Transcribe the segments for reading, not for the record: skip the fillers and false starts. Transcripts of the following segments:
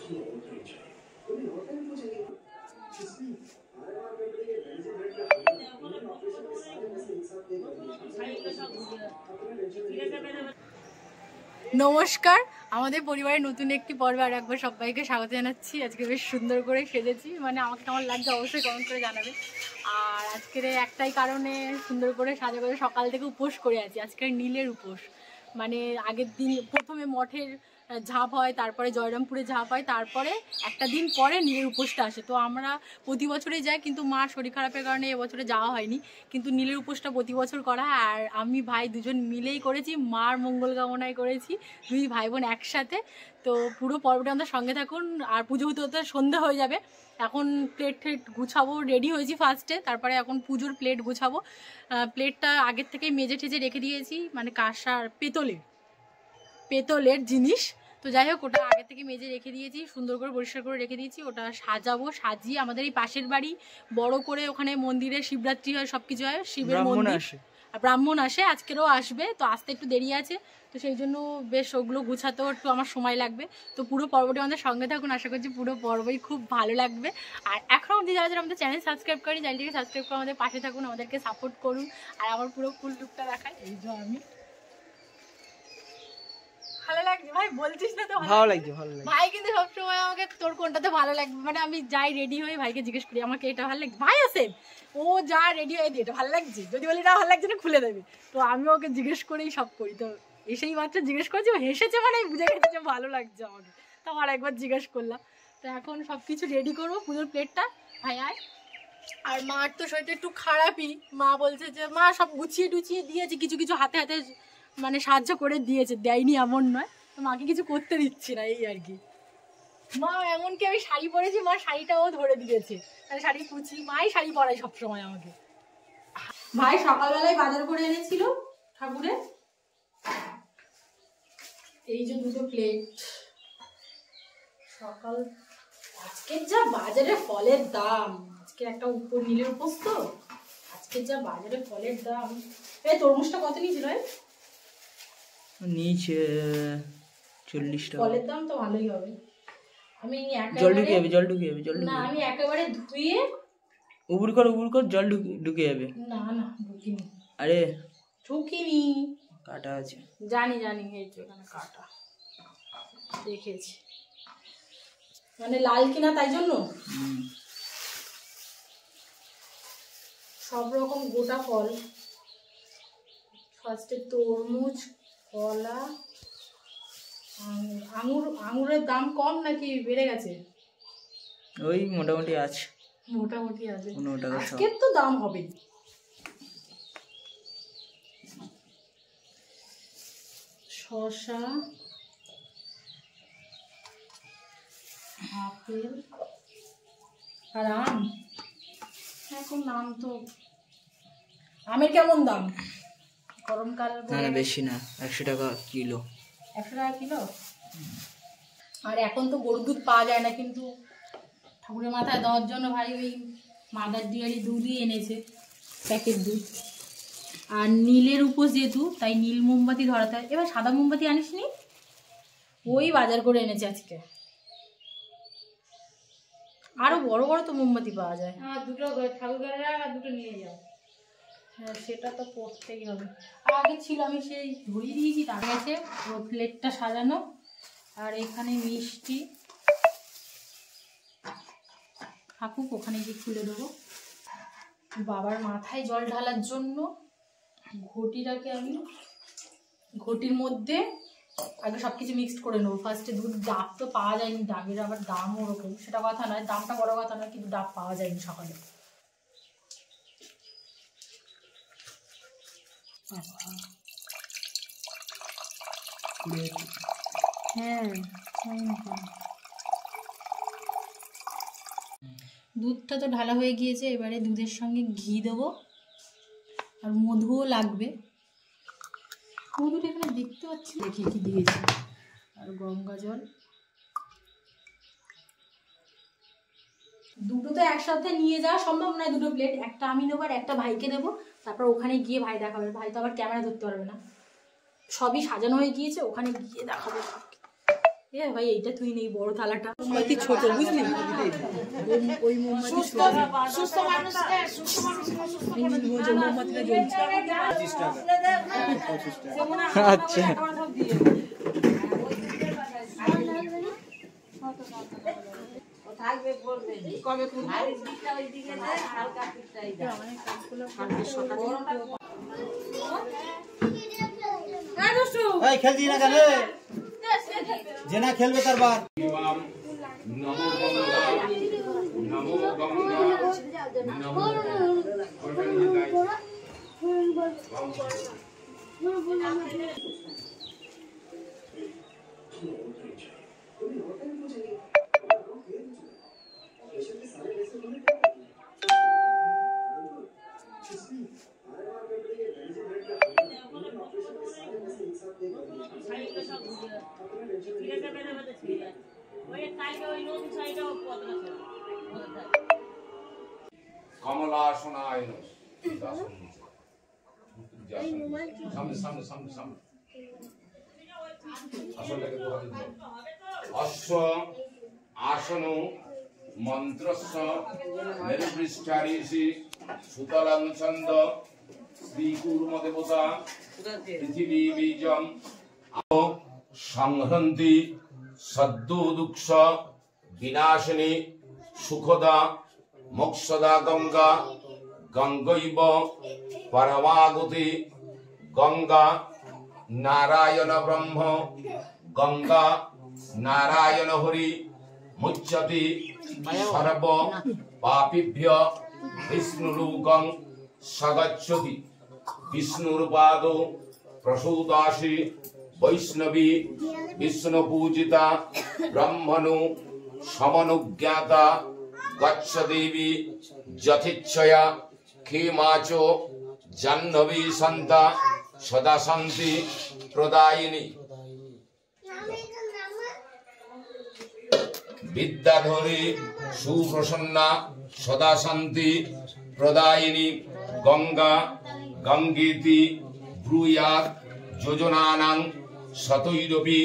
নমস্কার, আমাদের পরিবারের নতুন একটি পর্বে আর একবার সবাইকে স্বাগত জানাচ্ছি। আজকে বেশ সুন্দর করে সেজেছি, মানে আমাকে কেমন লাগছে অবশ্যই কমেন্ট করে জানাবে। আর আজকের একটাই কারণে সুন্দর করে সাজা করে সকাল থেকে উপোস করে আছি। আজকের নীলের উপোস, মানে আগের দিন প্রথমে মঠের ঝাঁপ হয়, তারপরে জয়রামপুরে ঝাঁপ হয়, তারপরে একটা দিন পরে নীলের উপোসটা আসে। তো আমরা প্রতি বছরই যাই, কিন্তু মার শরীর খারাপের কারণে এবছরে যাওয়া হয়নি। কিন্তু নীলের উপোসটা প্রতি বছর করা হয়, আর আমি ভাই দুজন মিলেই করেছি, মার মঙ্গল কামনায় করেছি, দুই ভাই বোন একসাথে। তো পুরো পর্বটা আমাদের সঙ্গে থাকুন। আর পুজো হতে হতে সন্ধ্যা হয়ে যাবে। এখন প্লেট গুছাবো, রেডি হয়েছি ফার্স্টে, তারপরে এখন পুজোর প্লেট গুছাবো। প্লেটটা আগের থেকেই মেজে ঠেজে রেখে দিয়েছি, মানে কাঁসার পেতলের জিনিস। তো যাই হোক, ওটা আগে থেকে মেজে রেখে দিয়েছি, সুন্দর করে পরিষ্কার করে রেখে দিয়েছি। ওটা সাজাবো, সাজিয়ে আমাদের এই পাশের বাড়ি বড় করে ওখানে মন্দিরে শিবরাত্রি হয়, সব কিছু হয়, শিবের মন্দির, ব্রাহ্মণ আসে, আজকেরও আসবে। তো আসতে একটু দেরি আছে, তো সেই জন্য বেশ ওগুলো গুছাতেও একটু আমার সময় লাগবে। তো পুরো পর্বটি আমাদের সঙ্গে থাকুন, আশা করছি পুরো পর্বই খুব ভালো লাগবে। আর এখন অবধি যারা যারা আমাদের চ্যানেল সাবস্ক্রাইব করেন, চ্যানেলটিকে সাবস্ক্রাইব করে আমাদের পাশে থাকুন, আমাদেরকে সাপোর্ট করুন। আর আমার পুরো ফুল লুকটা দেখায়, এই যে আমি ভালো লাগছে ভাই, বলছিস না তো ভালো লাগছে। ভাই কিন্তু সবসময় আমাকে তোর কোনটাতে ভালো লাগবে, মানে আমি যাই রেডি হয়ে ভাইকে জিজ্ঞেস করি আমাকে এটা ভালো লাগছে, ভাই আসে ও যা রেডি হয়ে দিয়ে এটা ভালো লাগছে, যদি বলি না ভালো লাগছে না খুলে দেবে। তো আমি ওকে জিজ্ঞেস করেই সব করি। তো এসেই মাত্র জিজ্ঞেস করছি, ও হেসেছে, মানে বুঝে গেছে যে ভালো লাগছে আমাকে। তো আমার একবার জিজ্ঞেস করলাম। তো এখন সব কিছু রেডি করবো, পুজোর প্লেটটা ভাই আয়। আর মার তো শরীরটা একটু খারাপই, মা বলছে যে মা সব গুছিয়ে টুছিয়ে দিয়েছে, কিছু কিছু হাতে হাতে মানে সাহায্য করে দিয়েছে, দেয়নি এমন নয়। তো মাকে কিছু করতে দিচ্ছি না, এই আর কি। মা এমনকি আমি শাড়ি পরেছি, মা শাড়িটাও ধরে দিয়েছে, মানে শাড়ি কুচি, মাই শাড়ি পরাই সবসময় আমাকে। ভাই সকালবেলায় বাজার করে এনেছিল ঠাকুরের, এই যে দুটো প্লেট। সকাল আজকের যা বাজারে ফলের দাম, আজকের একটা উপর নীলের উপোস তো, আজকের যা বাজারে ফলের দাম। এই তরমুজটা কত নিয়েছিল? নিচে 40 টাকা। ফলের দাম তো ভালোই হবে। আমি জল ঢুকে যাবে না, আমি একেবারে ধুয়ে উবুর কর জল ঢুকে যাবে। না না ঢুকিনি, আরে ঢুকিনি, কাটা আছে। জানি এই যে এখানে কাটা দেখেছি, মানে লাল কিনা তাই জন্য। সব রকম গোটা ফল, ফার্স্টে তরমুজ, কলা, আঙুরের দাম কম নাকি বেড়ে গেছে? ওই মোটামুটি আছে, আজকের তো দাম হবে। শসা, আপেল আর আম। এখন আম তো, আমের কেমন দাম? গরমকাল না বেশি না, 100 টাকা কিলো। 100 টাকা কিলো। আর এখন তো গরুর দুধ পাওয়া যায় না, কিন্তু ঠাকুরের মাথায় দেওয়ার জন্য ভাই ওই মাদার ডিয়ারি দুধই এনেছে, প্যাকেট দুধ। আর নীলের উপোস যেহেতু, তাই নীল মোমবাতি ধরাতে হয়। এবার সাদা মোমবাতি আনিসনি? ওই বাজার করে এনেছে আজকে। আরো বড় বড় তো মোমবাতি পাওয়া যায়। দুটো ঠাকুরগাড়া আর দুটো নিয়ে যাও। হ্যাঁ সেটা তো করতেই হবে। আগে ছিল, আমি সেই ধরিয়ে দিয়েছি, তার কাছে ও প্লেটটা সাজানো। আর এখানে মিষ্টি থাকুক, ওখানে গিয়ে খুলে দেবো। বাবার মাথায় জল ঢালার জন্য ঘটিটাকে আমি ঘটির মধ্যে আগে সব কিছু মিক্সড করে নেবো। ফার্স্টে দুধ, ডাব তো পাওয়া যায়নি, ডাবের আবার দাম ওরকম, সেটা কথা নয়, দামটা বড় কথা নয়, কিন্তু ডাব পাওয়া যায়নি সকালে। হ্যাঁ দুধটা তো ঢালা হয়ে গিয়েছে, এবারে দুধের সঙ্গে ঘি দেবো, আর মধুও লাগবে। মধুটা এখানে দেখতে পাচ্ছি, দেখি কি দিয়েছি। আর গঙ্গা জল, দুটো তো একসাথে নিয়ে যাওয়া সম্ভব নয়, দুটো প্লেট, একটা আমি নেবো আর একটা ভাইকে দেবো। তারপর ওখানে গিয়ে ভাই দেখাবে, ভাই তো আবার ক্যামেরা ধরতে পারবে না, সবই সাজানো হয়ে গিয়েছে, ওখানে গিয়ে দেখাবো। এ ভাই এইটা তুই নেই বড় থালাটা মোমবাতি ছোট বুঝলি ওই মোমবাতি সুস্থ মানুষকে সুস্থ মানুষকে মোমবাতিটা জ্বলছে 25 টাকা আচ্ছা থাকবে বলবেন কবে কোন দিকটা ওই দিকে যায় হালকা পিঠটাই যায় মানে কাজগুলো সকালে এই খেলতি না কেন যে না খেলবে তার বার নমো গঙ্গা নমো গঙ্গা নমো কমলাসনায় সামনে সামনে সামনে সামনে অশ্ব আসন মন্ত্রস্য নির্বৃষ্টারিষি সুতলং ছন্দ শ্রীকূর্ম দেবতা পৃথিবী বীজম সংহন্তি সদ্দুদুক্ষ বিনাশিনী সুখদা মোক্ষদা গঙ্গা গঙ্গৈব পরমাগতি গঙ্গা নারায়ণ ব্রহ্ম গঙ্গা নারায়ণ হরি মুচ্যতি সর্ব পাপিভ্য বিষ্ণুলোকং সগচ্ছতি বিষ্ণুরপাদ প্রসূতাসি বৈষ্ণবী বিষ্ণু পূজিতা ব্রহ্মণু সমনুজ্ঞাতা গচ্ছ দেবী যথেচ্ছয়া ক্ষেমাচো জাহ্নবী সন্তা সদা শান্তি প্রদায়িনী বিদ্যাধরী সুপ্রসন্না সদা শান্তি প্রদায়িনী গঙ্গা গঙ্গেতি ব্রূয়াৎ যোজনানাং শতৈরপি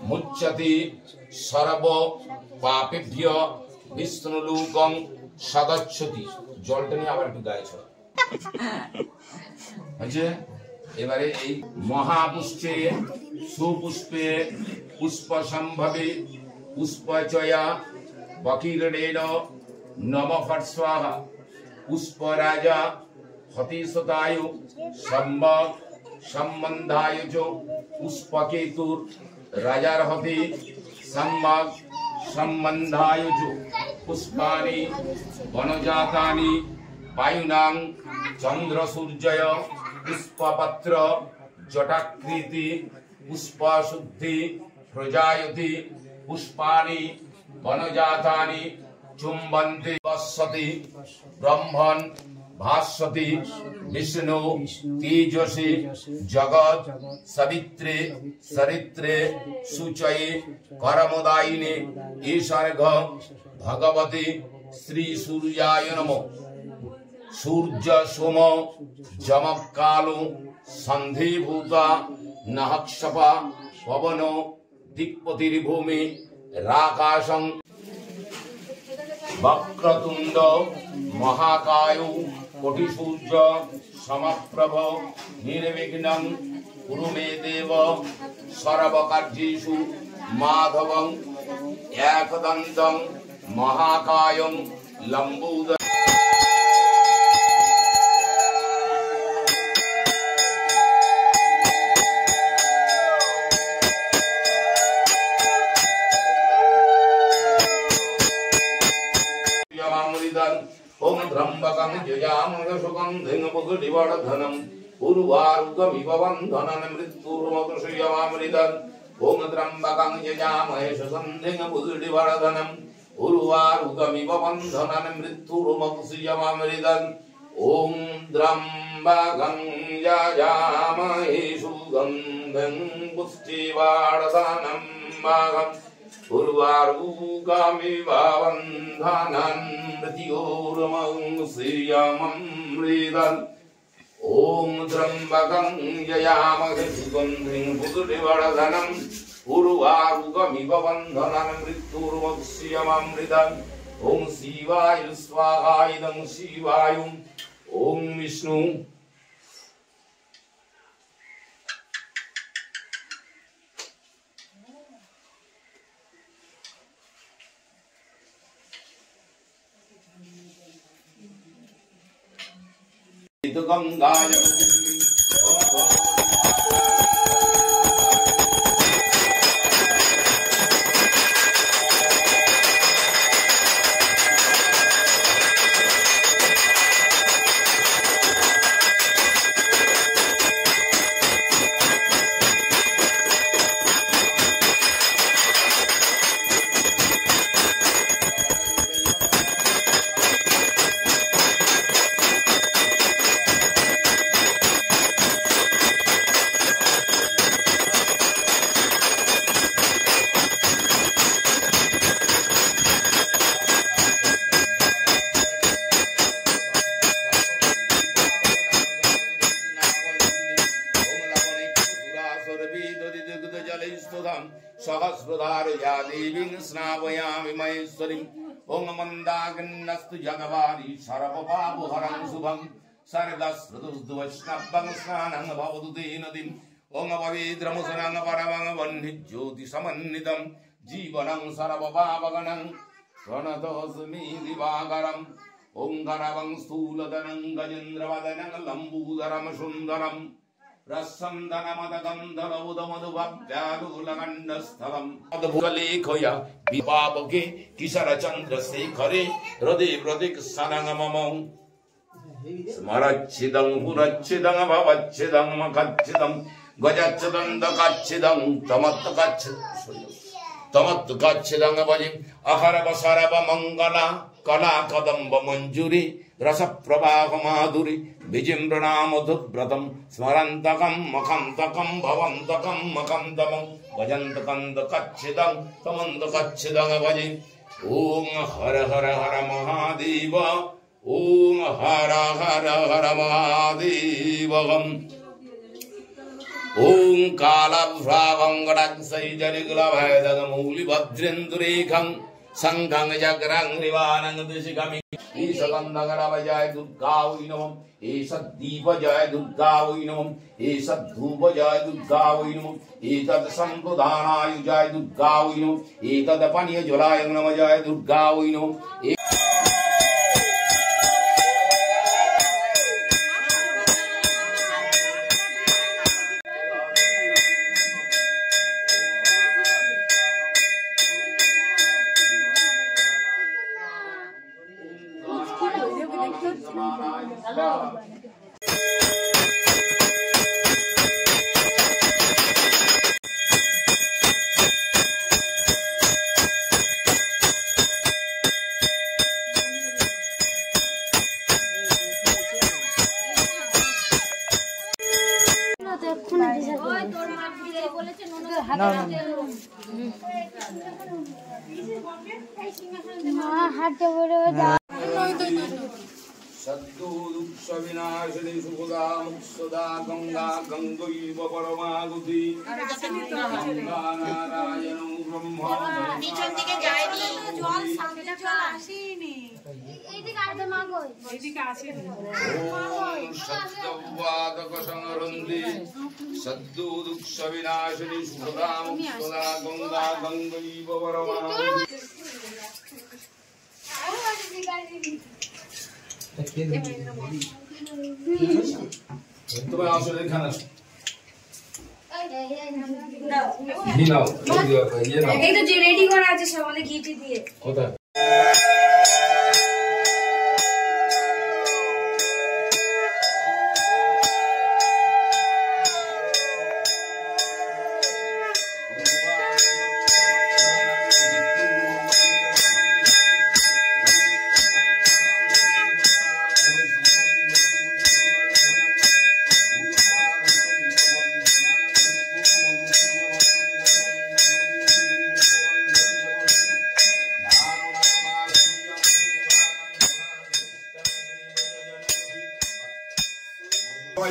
মুচ্যতি সর্ব পাপেভ্য বিষ্ণুলোকং সগচ্ছতি। জলটা নিয়ে আবার একটু গায়ে ছড়া হচ্ছে। এবারে এই মহাপুষ্পে সুপুষ্পে পুষ্প সম্ভবে পুষ্পচয়া বকিরণেন নম ফট স্বাহা পুষ্পরাজা হতিসতায়ু সম্বক সম্বন্ধায় চ পুষ্পকেতুর রাজার হতি সম্বক সম্বন্ধায় চ পুষ্পানি বনজাতানি বায়ুনাং চন্দ্র সূর্যয় পুষ্পপত্র জটাকৃতি পুষ্পশুদ্ধি প্রজায়তি পুষ্পানি বনজাতানি চুম্বন্তি পশ্যতি ব্রহ্মণ ভাস্বতি বিষ্ণু তেজসি জগৎ সবিত্রে সরিত্রে সুচয়ে করমদায়িনে ঈশর্ঘ ভগবতী শ্রী সূর্যায় নমঃ। সূর্য সোম যমকালো সন্ধিভূতা নহক্ষপা পবন দিক্পতির্ভূমি রাকাশং বক্রতুণ্ড মহাকায় কোটিসূর্য সমপ্রভ নির্বিঘ্নং কুরু মে দেব সর্বকার্যেষু মাধবং একদন্তং মহাকায়ং লম্বোদরং। ओम त्र्यंबकं यजामहे सुगन्धिं पुष्टिवर्धनं उर्वारुकमिव बन्धनं मृत्युर्मुक्षयमामृतं। ओम त्र्यंबकं यजामहे सुगन्धिं पुष्टिवर्धनं उर्वारुकमिव बन्धनं मृत्युर्मुक्षयमामृतं। ओम त्र्यंबकं यजामहे सुगन्धिं पुष्टिवर्धनं उर्वारुकमिव बन्धनं मृत्युर्मुक्षयमामृतं। ओम त्र्यंबकं यजामहे सुगन्धिं पुष्टिवर्धनं উর্বারুগমিব বন্ধনান মৃত্যুর্মৎস্যমৃতং ওম শিবায় স্বাহা ইদং শিবায় ওম বিষ্ণু গঙ্গায় सहस्रधारया देवीं स्नापयामि महेश्वरीं ओम मंदाग्नस्तु जगवारी सर्वपापहरं शुभं सर्गस्रुतुवैष्णवं स्नानं भवतु ते नदीं ओम पवित्रमुसनं परमं वह्निज्योतिसमन्वितं जीवनं सर्वपापगणं प्रणतोऽस्मि दिवाकरम् ओंकारवं स्थूलधनं गजेन्द्रवदनं लम्बूधरं सुन्दरम् रसंदनमदगन्धरौदमधुभव्यालुलगण्डस्थलं मधुलेखया विपापके किशरचन्द्रशेखरे हृदे प्रदिक्सनं मम स्मरच्छिदं पुरच्छिदं भवच्छिदं मखच्छिदं गजच्छिदं दकच्छिदं तमत्कच्छिदं भजिं अहरवसरव मङ्गला कला कदम्ब मंजूरी रस प्रवाह माधुरी विजिम्रणामधुव्रतं स्मरन्तकं मखन्तकं भवन्तकं मखन्तमं भजन्तकन्दकच्छिदं तमन्दकच्छिदं भजे ॐ हर हर हर महादेव ॐ हर हर हर महादेव ॐ कालभ्रावं गडक्षैजरिकुलभैदगमूलिभद्रेन्दुरेखं संघं जग्रं निवानं दिशिगमि ईशगन्धगर जय दुर्गा वै नमः ईशद्दीप जय दुर्गा वै नमः ईशद्धूप जय दुर्गा वै नमः एतत् संप्रदानाय जय दुर्गा वै नमः एतत् पानीय जलाय नमः जय दुर्गा वै नमः सद्दुःखविनाशिनी सुखदा मुक्सदा गंगा गंगैव परमागुति गंगा नारायणो ब्रह्मा নিচের দিকে যায়নি জল সামনে জল আসেনি এইদিকে আইতে মাগো এইদিকে আসেনি সত্যবাদক সংরন্দি সদ্দুঃখবিনাশিনী সুখদা মুক্সদা গঙ্গা গঙ্গৈব পরমাগুতি तुम्हें आंसू खाना এই তো যে রেডি করা আছে সব আমাদের ঘিটি দিয়ে কোথায়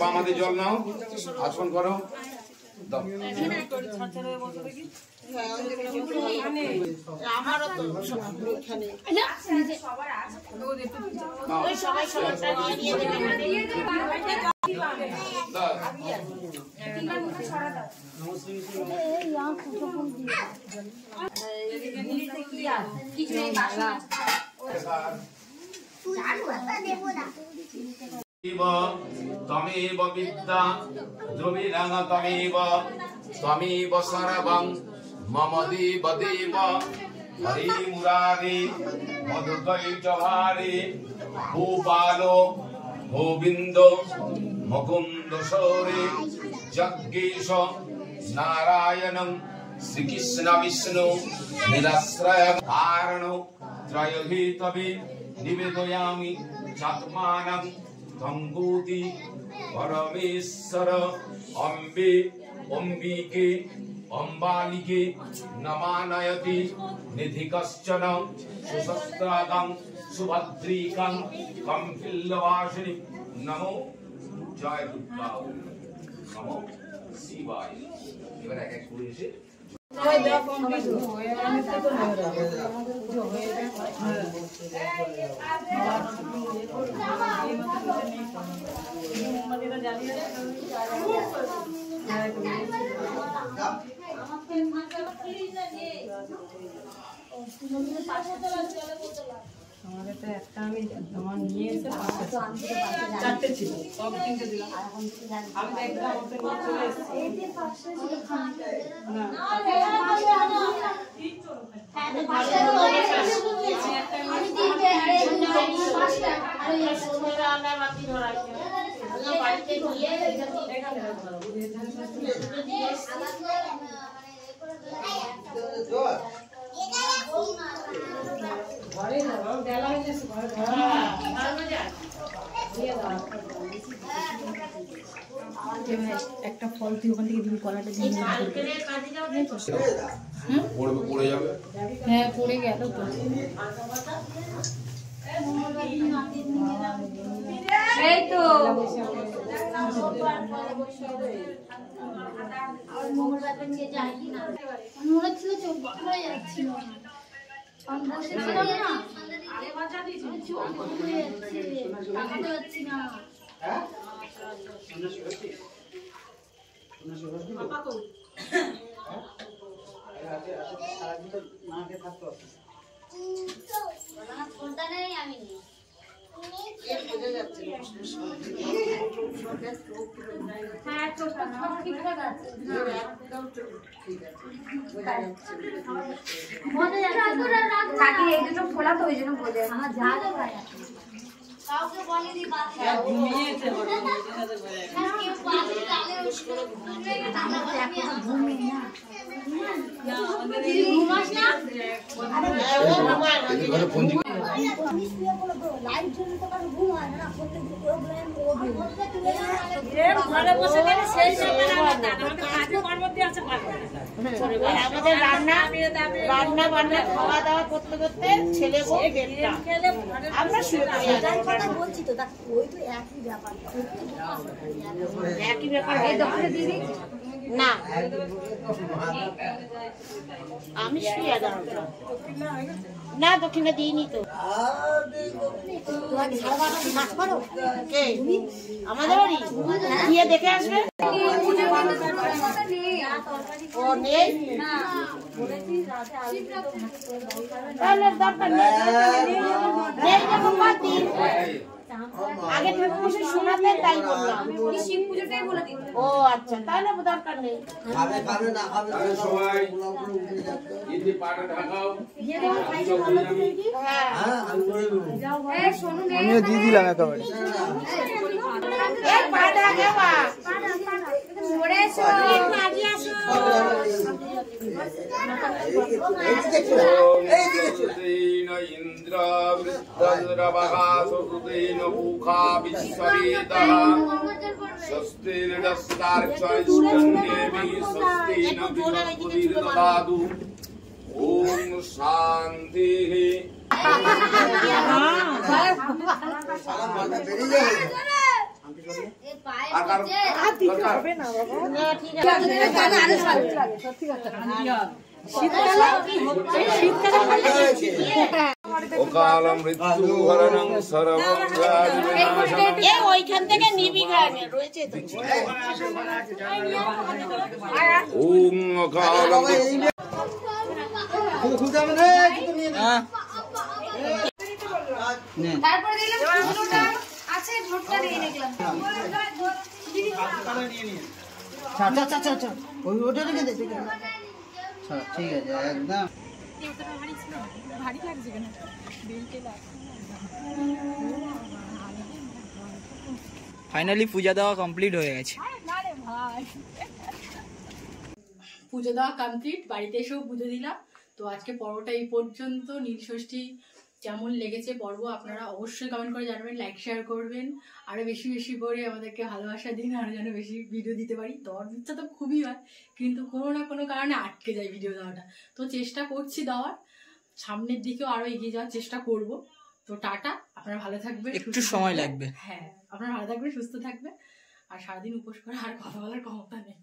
বামাতে জল নাও আসন করো তমেব বিদ্যা দ্রবিণং তমেব তমেব সর্বং মম দেব দেব হরি মুরারি মধুকৈট ভারি গোপাল গোবিন্দ মুকুন্দ সৌরে যজ্ঞেশ নারায়ণং শ্রীকৃষ্ণ বিষ্ণু নিরাশ্রয় কারণ ত্রয়হিতবে নিবেদয়ামি চাত্মানং তঙ্গুতি পরমেশ্বর অম্বে অম্বিকে অম্বালিকে নমানয়তি নিধি কশ্চন সুশস্ত্রাগং সুভদ্রিকং কম্পিল্লবাসিনী নমো জয় দুর্গা নমো শিবায়। এবার এক এক করে এসে আমাদের তো একটা আমি আমার নিয়ে এসে চারটে ছিল সব তিনটে দিলাম আমি একটা আমাদের নিয়ে চলে এসেছি একটা ফল তুই ওখান থেকে দিবি কলাটা দিয়ে পড়ে যাবে। হ্যাঁ পড়ে গেল তো এই তো মনে হচ্ছিল চোখ বন্ধ হয়ে যাচ্ছিল আমি বসেছিলাম না চোখ বন্ধ হয়ে যাচ্ছে তাকাতে পারছি না ফোনটা নেই আমি নেই হ্যাঁ চোখটা ঠিকঠাক আছে থাকি এই দুটো খোলা তো ওই জন্য বোঝে আমার যা কাউকে বলেনি ঘুমাস না আমি শুয়ে পড়বো লাইট জ্বলে তো কারো ঘুম হয় না প্রত্যেক প্রোগ্রাম ঘরে বসে গেলে সেই সময় আমাদের কাজে কর্মতে আছে আমাদের রান্না বান্না খাওয়া দাওয়া করতে করতে ছেলে বউ খেলে আমরা শুয়ে পড়ি কথা বলছি তো ওই তো একই ব্যাপার এই দোকানে দিদি না আমি শুয়ে দাঁড়ালাম না দক্ষিণে দিইনি তো কে আমাদের বাড়ি গিয়ে দেখে আসবে ও নেই তাহলে দরকার নেই যখন বাদ দিন আগে ঠাকুর শোনাতেন তাই বললাম শিব পুজোটাই বলে দিন ও আচ্ছা তাহলে দরকার নেই সবাই ইতি পাটা ঢাকাও। আমিও দিয়ে দিলাম একেবারে ইন্দ্রাবৃতদ্রবহাসুতেন মুখা বিশ্ববেদঃ স্বস্তির্দস্তার্চয়িষ্ঠন্দেবী স্বস্তিন বিশ্বপুতির্দদাতু। ওম শান্তিঃ। আর কারো অকাল মৃত্যু হরণং সর্বং ব্যাধিবিনাশনং ওইখান থেকে নিবি গানে রয়েছে তো ওম অকাল খুলতে হবে না জুতো নিয়ে নে তারপরে দেখলাম ঝোটটা আছে, ঝোটটা দিয়ে দেখলাম ওই ওটা রেখে দে ঠিক আছে একদম ভারী লাগছে কেন? ফাইনালি পূজা দেওয়া কমপ্লিট হয়ে গেছে। পুজো দেওয়া কমপ্লিট, বাড়িতে এসেও পুজো দিলাম। তো আজকে পর্বটা এই পর্যন্ত। নীলষষ্ঠী কেমন লেগেছে পর্ব আপনারা অবশ্যই কমেন্ট করে জানাবেন, লাইক শেয়ার করবেন, আরো বেশি বেশি করে আমাদেরকে ভালোবাসা দিন, আরো যেন বেশি ভিডিও দিতে পারি। দেওয়ার ইচ্ছা তো খুবই হয়, কিন্তু কোনো না কোনো কারণে আটকে যায় ভিডিও দেওয়াটা। তো চেষ্টা করছি দেওয়ার, সামনের দিকেও আরো এগিয়ে যাওয়ার চেষ্টা করব। তো টাটা, আপনারা ভালো থাকবেন, একটু সময় লাগবে। হ্যাঁ, আপনারা ভালো থাকবেন, সুস্থ থাকবেন। আর সারাদিন উপোস করে আর কথা বলার ক্ষমতা নেই।